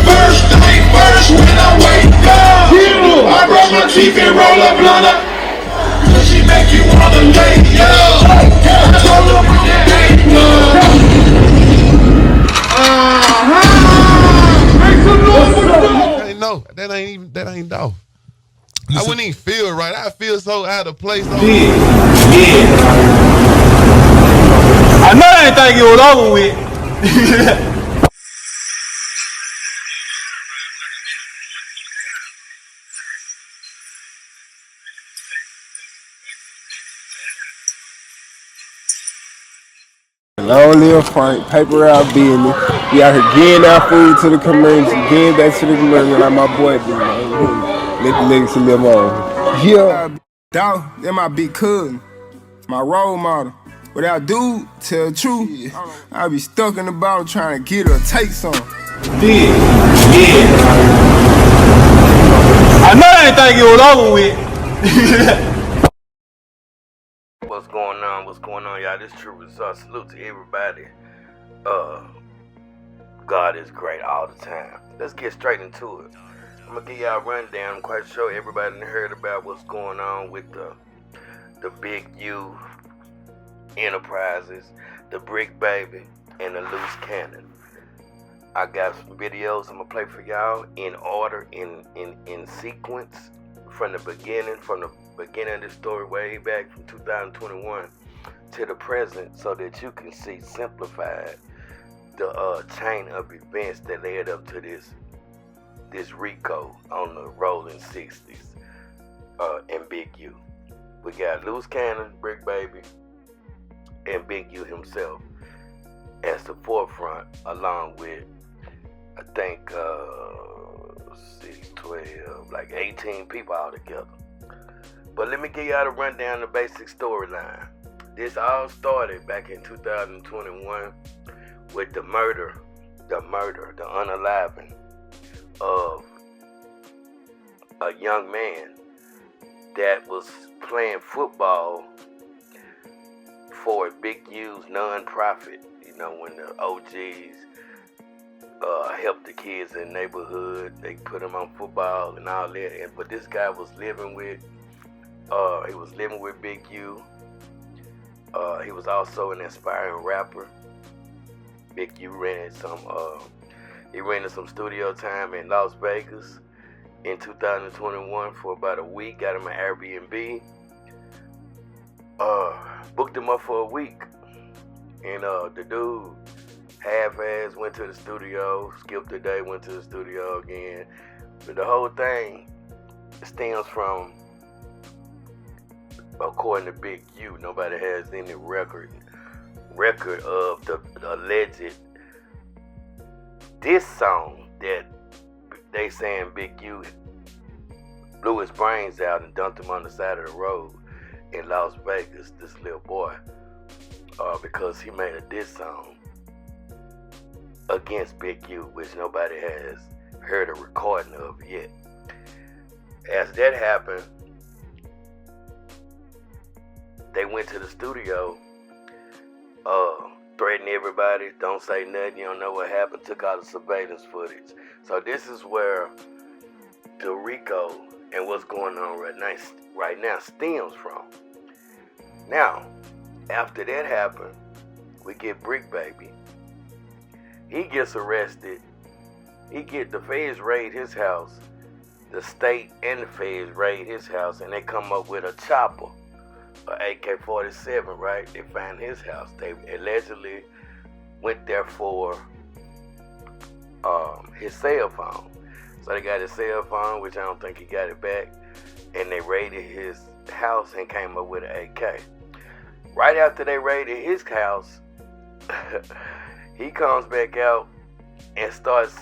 First thing first when I wake up, I brush my teeth and roll a blunt up. She make you wanna lay up. Roll up on that ain't no, that ain't Dolph. I wouldn't even feel right. I feel so out of place. Yeah. I know I didn't think it was over with. Long live Frank, paper out business. We out here getting our food to the community, getting back to the community like my boy do, man. Let the legacy live on. Yeah. Dolph, they're my big cousin, my role model. Without dude, tell the truth, I be stuck in the bottle trying to get her to take some. Yeah. I know I didn't think it was over with. What's going on? What's going on, y'all? This TRURESULTS. Salute to everybody. God is great all the time. Let's get straight into it. I'm gonna give y'all a rundown. I'm quite sure everybody heard about what's going on with the Big U Enterprises, the Brick Baby, and the Loose Cannon. I got some videos I'm gonna play for y'all in order, in sequence, from the beginning of the story way back from 2021 to the present, so that you can see simplified the chain of events that led up to this Rico on the rolling 60s and Big U. We got Loose Cannon, Brick Baby, and Big U himself as the forefront, along with I think 6, 12, like 18 people all together. But let me give y'all the rundown, the basic storyline. This all started back in 2021 with the murder, the unaliving of a young man that was playing football for Big U's non-profit. You know, when the OGs help the kids in the neighborhood, they put them on football and all that. But this guy was living with Big U. He was also an aspiring rapper. Big U rented some studio time in Las Vegas in 2021 for about a week. Got him an Airbnb. Booked him up for a week, and the dude half-ass went to the studio, skipped a day, went to the studio again. But the whole thing stems from, according to Big U, nobody has any record of the alleged diss song that they saying Big U blew his brains out and dumped him on the side of the road in Las Vegas, this little boy, because he made a diss song against Big U, which nobody has heard a recording of yet. As that happened, they went to the studio, threatened everybody, don't say nothing, you don't know what happened, took out the surveillance footage. So this is where the Rico and what's going on right now stems from. Now, after that happened, we get Brick Baby. He gets arrested. The feds raid his house. The state and the feds raid his house, and they come up with a chopper, an AK-47, right? They find his house. They allegedly went there for his cell phone. So they got his cell phone, which I don't think he got it back, and they raided his house and came up with an AK. Right after they raided his house, he comes back out and starts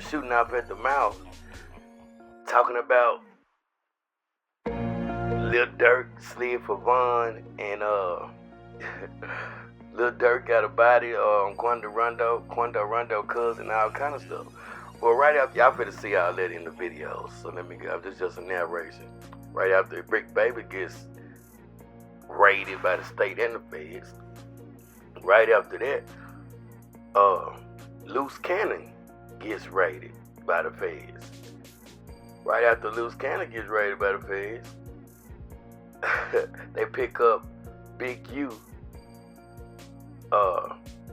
shooting off at the mouth, talking about Lil Durk slid for Vaughn, and Lil Durk got a body on Quando Rondo cousin, all kind of stuff. Well, right after, y'all finna see all that in the videos, so let me go. This is just a narration. Right after Brick Baby gets raided by the state and the feds, right after that, Loose Cannon gets raided by the feds. Right after Loose Cannon gets raided by the feds, they pick up Big U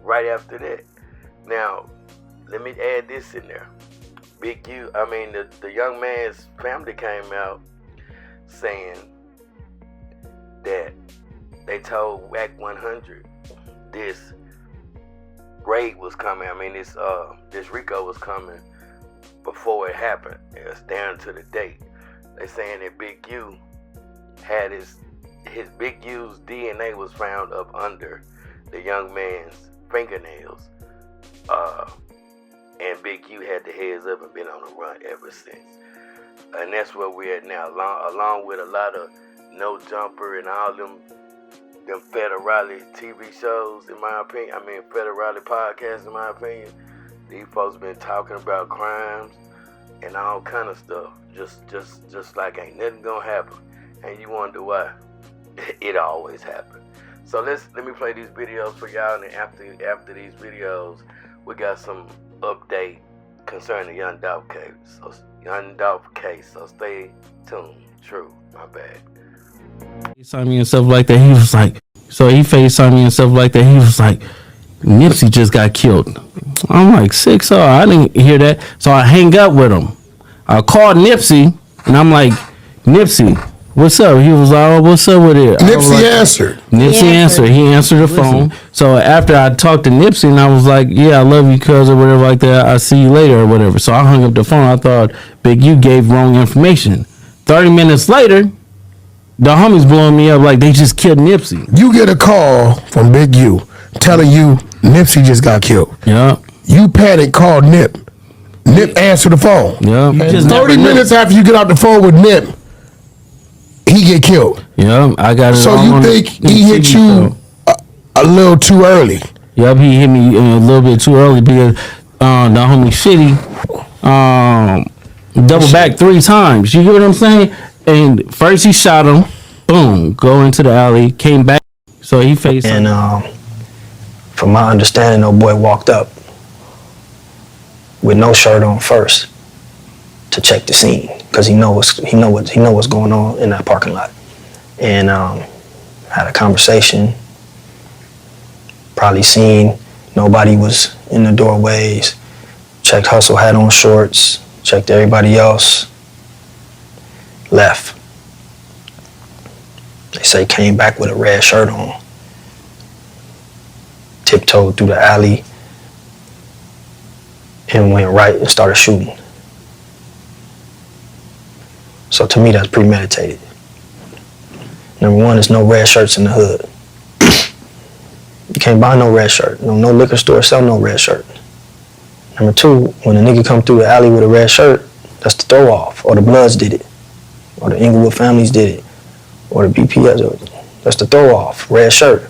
right after that. Now, let me add this in there. Big U, I mean, the young man's family came out saying that they told WAC 100 this raid was coming. I mean, this Rico was coming before it happened. It's down to the date. They saying that Big U had his Big U's DNA was found up under the young man's fingernails. And Big U had the heads up and been on the run ever since. And that's where we're at now, along with a lot of No Jumper and all them federale TV shows, in my opinion. I mean, federale podcasts, in my opinion. These folks been talking about crimes and all kind of stuff, just like ain't nothing gonna happen. And you wonder why. It always happens. So let me play these videos for y'all, and after these videos, we got some update concerning the Young Dolph case. So stay tuned. True, my bad. FaceTime me and stuff like that. He was like, so he FaceTime me and stuff like that. He was like, Nipsey just got killed. I'm like, 6-0. I didn't hear that. So I hang up with him. I called Nipsey and I'm like, Nipsey, what's up? He was like, oh, what's up with it? Nipsey answered. Nipsey answered. He answered the phone. So after I talked to Nipsey and I was like, yeah, I love you, cuz, or whatever like that. I see you later or whatever. So I hung up the phone. I thought Big U gave wrong information. 30 minutes later, the homies blowing me up like they just killed Nipsey. You get a call from Big U telling you Nipsey just got killed. Yeah. You panic, call Nip. Nip answer the phone. Yeah. And 30 minutes after you get off the phone with Nip, he get killed. Yeah, I got it. So you think he hit you a little too early? Yep, he hit me a little bit too early because the homie Shitty double back 3 times. You get what I'm saying? And first he shot him, boom, go into the alley, came back, so he faced him. And from my understanding, old boy walked up with no shirt on first to check the scene because he know what's going on in that parking lot, and had a conversation. Probably seen nobody was in the doorways. Checked Hussle had on shorts. Checked everybody else. Left. They say came back with a red shirt on. Tiptoed through the alley and went right and started shooting. So to me, that's premeditated. Number one, there's no red shirts in the hood. You can't buy no red shirt. No liquor store sell no red shirt. Number two, when a nigga come through the alley with a red shirt, that's the throw off, or the Bloods did it, or the Inglewood families did it, or the BPS. That's the throw off, red shirt.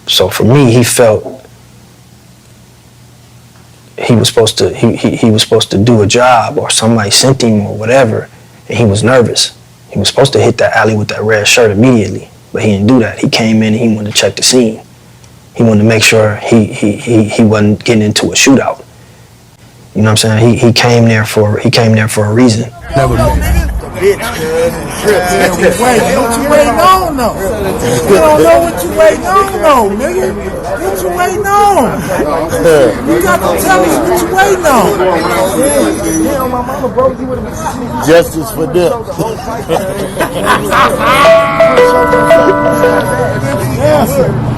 So for me, he felt he was supposed to do a job, or somebody sent him or whatever, and he was nervous. He was supposed to hit that alley with that red shirt immediately, but he didn't do that. He came in and he wanted to check the scene. He wanted to make sure he wasn't getting into a shootout. You know what I'm saying? He came there for a reason. Never been. What you waiting on, though? You don't know what you waiting on, though, nigga. What you waiting on? You got to tell us what you waiting on. Justice for them.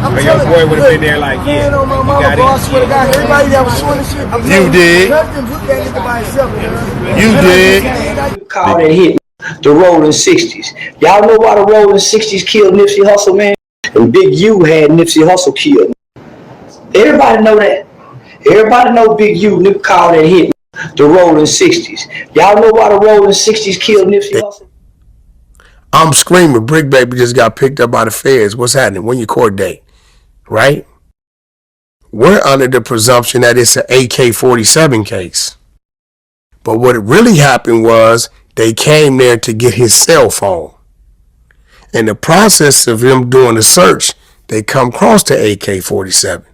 But your boy would have been there like, yeah, you got it. Everybody that was showing this shit. You did. You did. Call that hit the Rolling 60s. Y'all know why the Rolling 60s killed Nipsey Hussle, man? And Big U had Nipsey Hussle killed. Everybody know that. Everybody know Big U called that hit the Rolling 60s. Y'all know why the Rolling 60s killed Nipsey Hussle? I'm screaming, Brick Baby just got picked up by the feds. What's happening? When your court date? Right? We're under the presumption that it's an AK-47 case. But what really happened was they came there to get his cell phone. In the process of him doing the search, they come across the AK-47.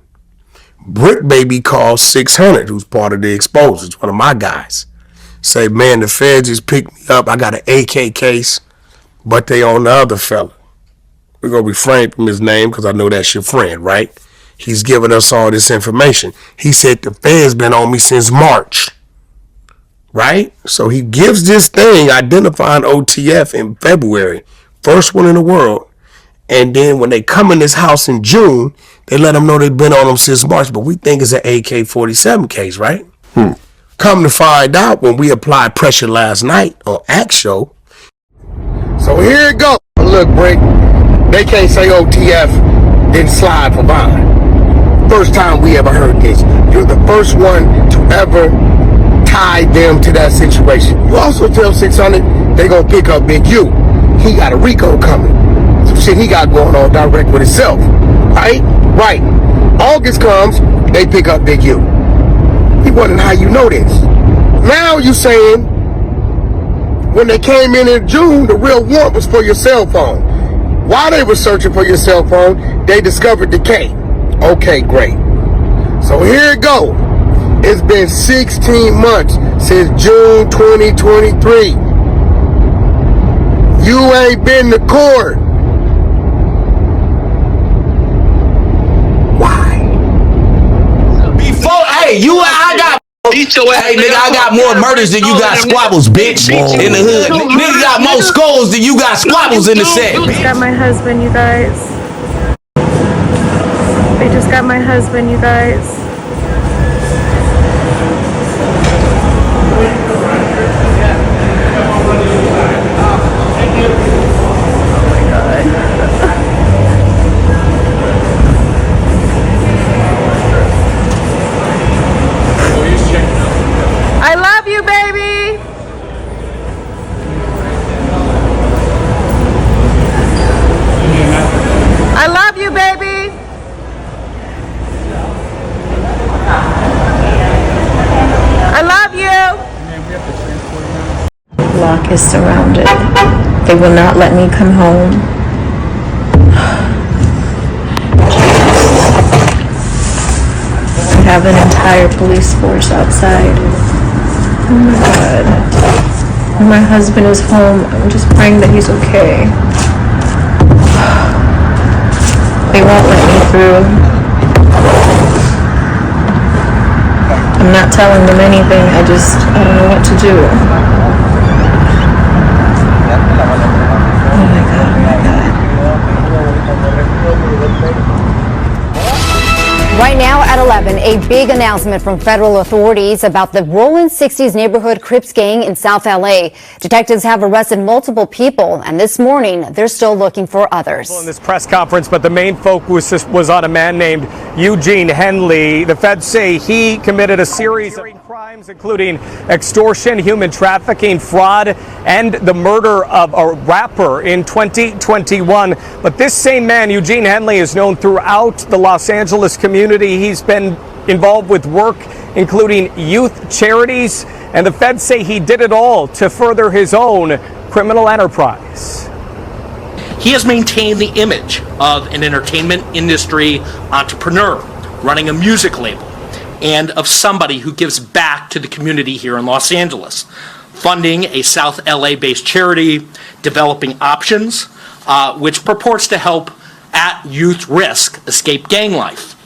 Brick Baby called 600, who's part of the exposures, one of my guys. Say, man, the feds just picked me up. I got an AK case, but they on the other fella. We're going to refrain from his name because I know that's your friend, right? He's giving us all this information. He said the feds been on me since March, right? So he gives this thing identifying OTF in February, first one in the world. And then when they come in this house in June, they let them know they've been on them since March, but we think it's an AK-47 case, right? Come to find out, when we applied pressure last night on Act Show. So here it goes. Look, Brick, they can't say OTF didn't slide for Vine. First time we ever heard this. You're the first one to ever tie them to that situation. You also tell 600 they gonna pick up Big U. He got a Rico coming. Some shit he got going on direct with himself. Right? Right. August comes, they pick up Big U. He wondering how you know this. Now you saying when they came in June, the real warrant was for your cell phone. While they were searching for your cell phone, they discovered the K. Okay, great. So here it go. It's been 16 months since June 2023. You ain't been to court. Why? Before, hey, I got. Hey, nigga, I got more murders than you got squabbles, bitch. In the hood, nigga got more skulls than you got squabbles in the set. They just got my husband, you guys. They just got my husband, you guys. I love you, baby. I love you, baby. I love you. Block is surrounded. They will not let me come home. I have an entire police force outside. Oh my God. When my husband is home, I'm just praying that he's okay. They won't let me through. I'm not telling them anything. I don't know what to do. Oh my God, oh my God. Right now at 11, a big announcement from federal authorities about the Rolling 60s neighborhood Crips gang in South LA. Detectives have arrested multiple people, and this morning they're still looking for others. In this press conference, but the main focus was on a man named Eugene Henley. The feds say he committed a series of crimes, including extortion, human trafficking, fraud, and the murder of a rapper in 2021. But this same man, Eugene Henley, is known throughout the Los Angeles community. He's been involved with work including youth charities, and the feds say he did it all to further his own criminal enterprise. He has maintained the image of an entertainment industry entrepreneur running a music label, and of somebody who gives back to the community here in Los Angeles, funding a South LA-based charity, developing options, which purports to help at youth risk escape gang life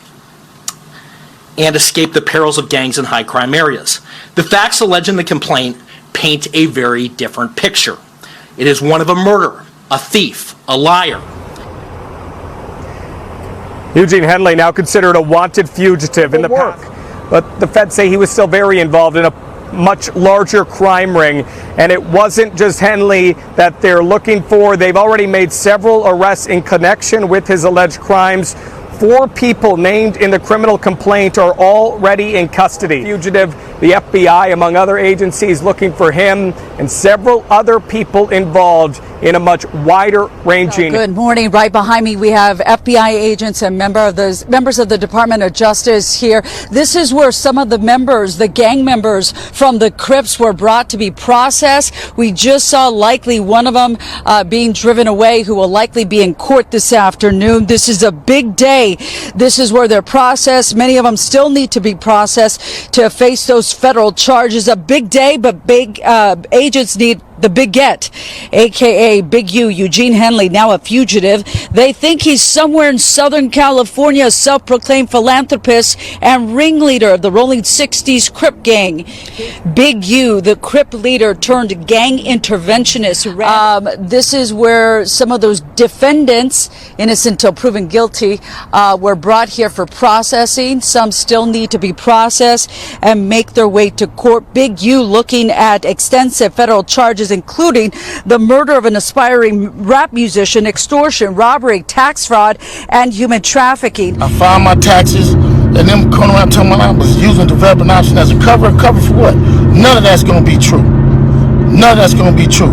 and escape the perils of gangs in high crime areas. The facts alleged in the complaint paint a very different picture. It is one of a murderer, a thief, a liar. Eugene Henley now considered a wanted fugitive in the past, but the feds say he was still very involved in a much larger crime ring, and it wasn't just Henley that they're looking for. They've already made several arrests in connection with his alleged crimes. 4 people named in the criminal complaint are already in custody. Fugitive, the FBI, among other agencies, looking for him and several other people involved in a much wider ranging. Good morning. Right behind me, we have FBI agents and members of the Department of Justice here. This is where some of the members, the gang members from the Crips, were brought to be processed. We just saw likely one of them being driven away, who will likely be in court this afternoon. This is a big day. This is where they're processed. Many of them still need to be processed to face those federal charges. A big day, but big agents need the Big Get, a.k.a. Big U, Eugene Henley, now a fugitive. They think he's somewhere in Southern California, a self-proclaimed philanthropist and ringleader of the Rolling 60s Crip gang. Big U, the Crip leader turned gang interventionist. This is where some of those defendants, innocent until proven guilty, were brought here for processing. Some still need to be processed and make their way to court. Big U looking at extensive federal charges, including the murder of an aspiring rap musician, extortion, robbery, tax fraud, and human trafficking. I filed my taxes, and them coming around telling me I was using developing option as a cover. Cover for what? None of that's going to be true. None of that's going to be true.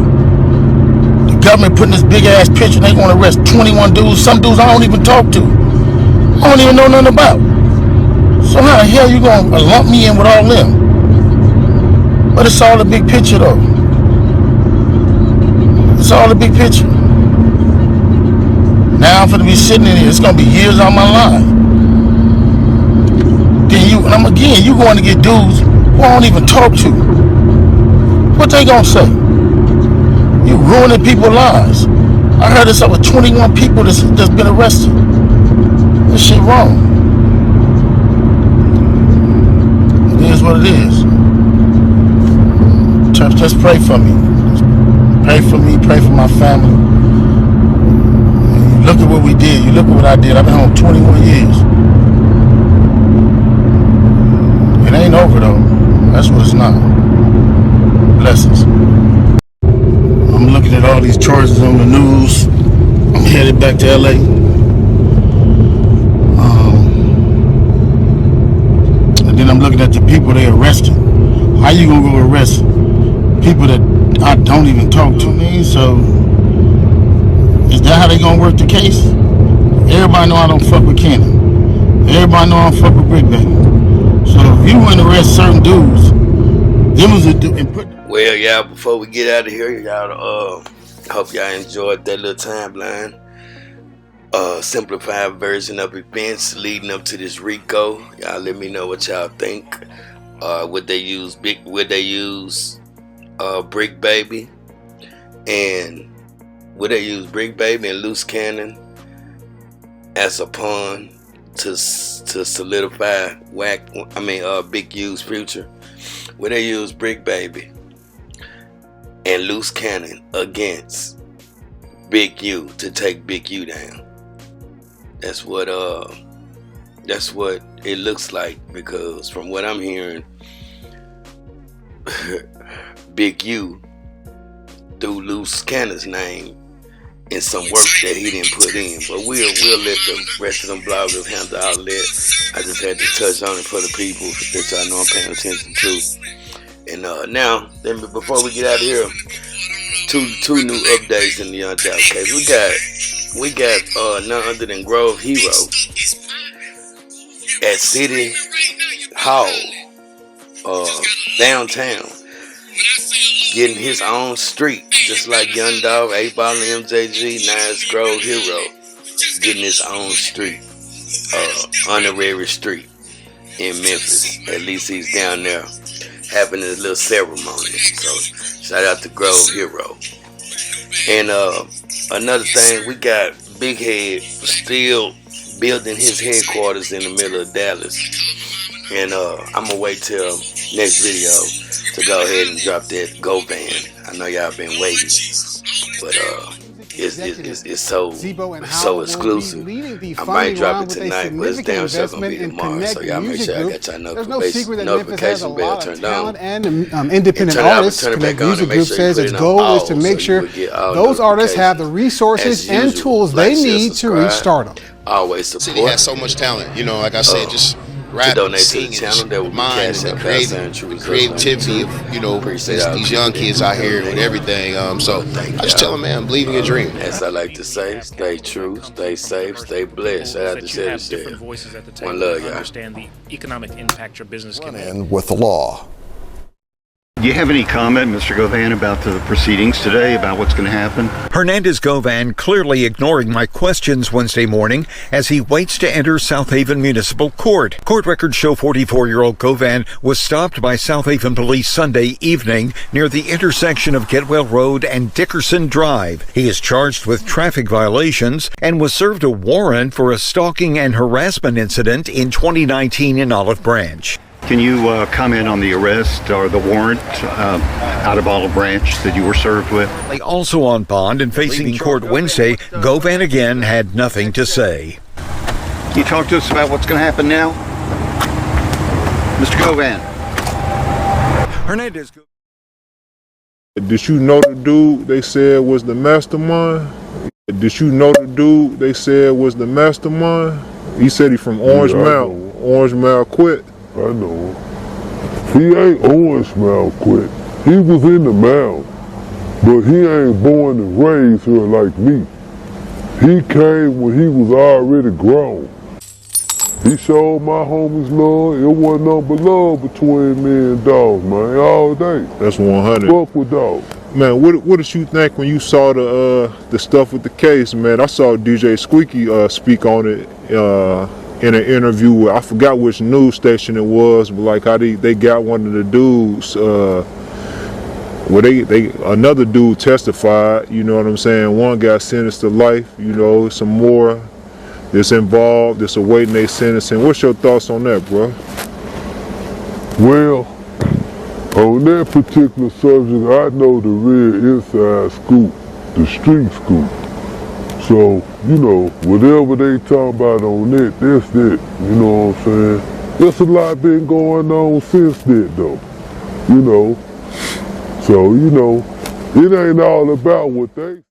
The government putting this big ass picture, they going to arrest 21 dudes. Some dudes I don't even talk to. I don't even know nothing about. So how the hell you going to lump me in with all them? But it's all a big picture though. It's all a big picture. Now I'm gonna be sitting in here. It's gonna be years on my life. Then you going to get dudes who I don't even talk to. What they gonna say? You ruining people's lives. I heard it's over 21 people that's been arrested. This shit wrong. It is what it is. Church, just pray for me. Pray for me, pray for my family. Look at what we did. You look at what I did. I've been home 21 years. It ain't over though. That's what it's not. Blessings. I'm looking at all these charges on the news. I'm headed back to LA. And then I'm looking at the people they arrested. How you gonna go arrest people that I don't even talk to? So is that how they gonna work the case? Everybody know I don't fuck with Cannon. Everybody know I don't fuck with Brick Baby. So if you want to arrest certain dudes, them was Well, y'all, before we get out of here, y'all, hope y'all enjoyed that little timeline. Simplified version of events leading up to this Rico. Y'all let me know what y'all think. Would they use Brick Baby, and would they use Brick Baby and Loose Cannon as a pawn to solidify Big U's future? Would they use Brick Baby and Loose Cannon against Big U to take Big U down? That's what it looks like, because from what I'm hearing, Big U threw Loose Cannon's name in some work that he didn't put in. But we'll let the rest of them bloggers handle all that. I just had to touch on it for the people that y'all know I'm paying attention to. And now, before we get out of here, two new updates in the Young Doubt case. We got none other than Grove Hero at City Hall, downtown, getting his own street, just like Young Dolph, 8Ball, and MJG. Now it's Grove Hero getting his own street, honorary street in Memphis. At least he's down there having his little ceremony. So shout out to Grove Hero. And another thing, we got Big Head still building his headquarters in the middle of Dallas. And I'm gonna wait till next video to go ahead and drop that Go Band. I know y'all been waiting, but it's so exclusive. I might drop it tonight, but it's damn sure gonna be tomorrow. So y'all make sure I got y'all notification bell turned on. And independent artists, Connect Music Group says its goal is to make sure those artists have the resources and tools they need to restart them. Always support. City has so much talent, you know, like I said, just rapping, singing, minds, and creativity of, you know, these young kids out here with everything. So I just tell them, man, believe in your dream. As I like to say, stay true, stay safe, stay blessed. I have to say it. One love, y'all. Understand the economic impact your business can have. And with the law. Do you have any comment, Mr. Govan, about the proceedings today, about what's going to happen? Hernandez Govan clearly ignoring my questions Wednesday morning as he waits to enter South Haven Municipal Court. Court records show 44-year-old Govan was stopped by South Haven police Sunday evening near the intersection of Getwell Road and Dickerson Drive. He is charged with traffic violations and was served a warrant for a stalking and harassment incident in 2019 in Olive Branch. Can you comment on the arrest or the warrant out of Olive Branch that you were served with? Also on bond and facing court Wednesday, Govan again had nothing to say. Can you talk to us about what's going to happen now? Mr. Govan. Hernandez. Did you know the dude they said was the mastermind? Did you know the dude they said was the mastermind? He said he from Orange Mound. Orange Mound quit. I know him. He ain't Orange Mound quit. He was in the mound, but he ain't born and raised here like me. He came when he was already grown. He showed my homies love. It wasn't nothing but love between me and Dolph, man, all day. That's 100. Fuck with Dolph. Man, what did you think when you saw the stuff with the case, man? I saw DJ Squeaky speak on it in an interview with, I forgot which news station it was, but like how they got one of the dudes, another dude testified, you know what I'm saying? One got sentenced to life, you know, some more that's involved, that's awaiting their sentencing. What's your thoughts on that, bro? Well, on that particular subject, I know the real inside scoop, the street scoop. So, you know, whatever they talk about on it, that's it. You know what I'm saying? There's a lot been going on since then, though. You know. So, you know, it ain't all about what they